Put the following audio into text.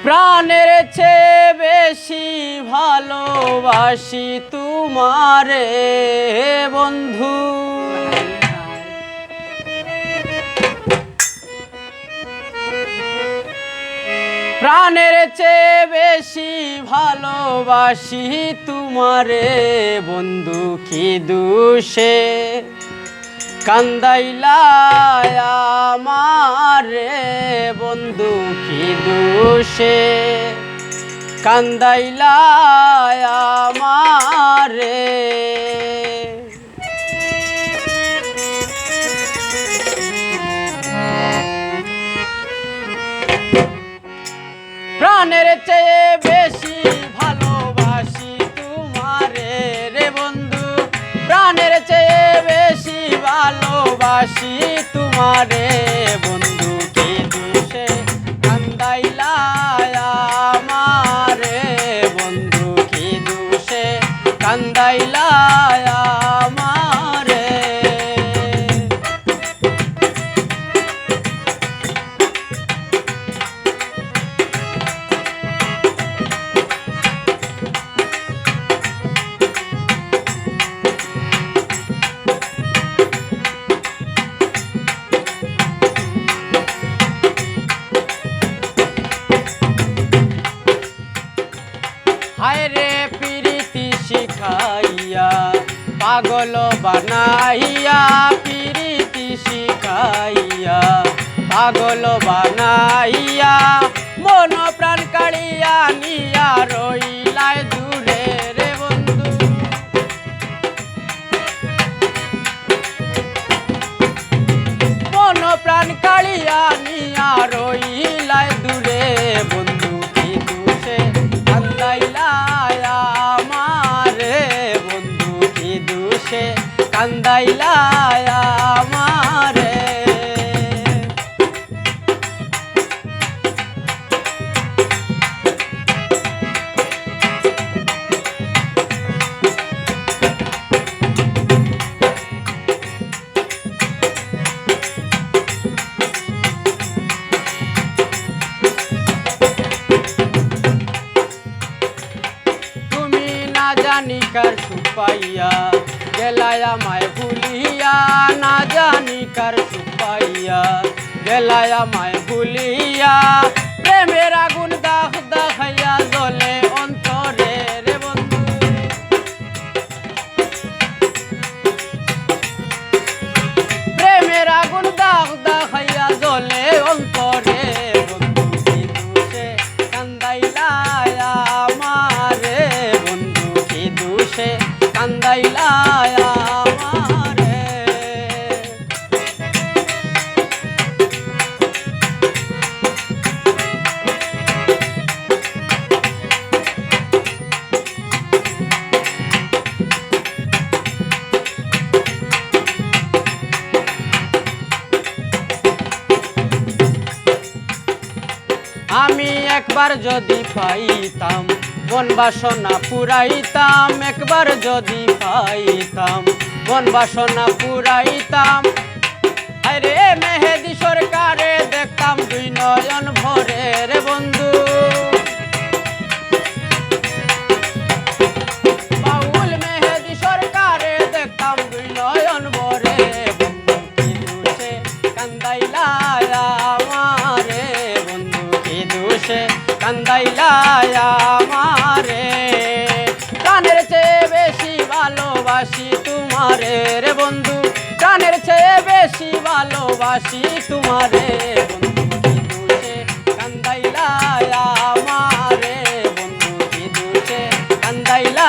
প্রাণের চেয়ে বেশি ভালোবাসি তোমারে বন্ধু। প্রাণের চেয়ে বেশি ভালোবাসি তোমারে বন্ধু, কি দোষে কান্দাইলা আমারে বন্ধু, কি দোষে কান্দাইলা আমারে। প্রাণের চেয়ে বেশি ভালোবাসি তোমারে রে বন্ধু, প্রাণের চেয়ে বেশি ভালোবাসি তোমারে বন্ধু, কি দোষে কান্দাইলা আমারে বন্ধু, কি দোষে কান্দাইলা আমারে। হায় রে প্রীতি শিখাইয়া পাগল বানাইয়া, প্রীতি শিখাইয়া পাগল বানাইয়া, মন প্রাণ কাড়িয়া নিয়া রইলাই দূরে রে বন্ধু। মন প্রাণ কাড়িয়া নিয়া রইলাই দূরে বন্ধু, কি দোষে কান্দাইলা আমারে বন্ধু, কি দোষে কান্দাইলা আমারে। জানি কার সুপাইয়া গেলায় আমায় ভুলিয়া, না জানি কার সুপাইয়া গেলায় আমায় ভুলিয়া, প্রেমের আগুন দাহ দাহাইয়া জ্বলে অন্তরে রে বন্ধু। প্রেমের আগুন দাহ দাহাইয়া জ্বলে অন্তরে বন্ধু, কি দোষে কান্দাইলা আমারে বন্ধু, কি দোষে কান্দাইলা আমারে। আমি একবার যদি পাইতাম মন বাসনা পুরাইতাম, একবার যদি পাইতাম মন বাসনা পুরাইতাম, আরে মেহেদি সরকারে দেখতাম দুই নয়ন ভরে রে বন্ধু। বাউল মেহেদি সরকারে দেখতাম দুই নয়ন ভরে বন্ধু, কি দোষে কান্দাইলা আমারে বন্ধু, কি দোষে কান্দাইলা আমারে। প্রাণের চেয়ে বেশি ভালোবাসি তোমারে রে বন্ধু, প্রাণের চেয়ে বেশি ভালোবাসি তোমারে বন্ধু, কি দোষে কান্দাইলা আমারে বন্ধু, কি দোষে কান্দাইলা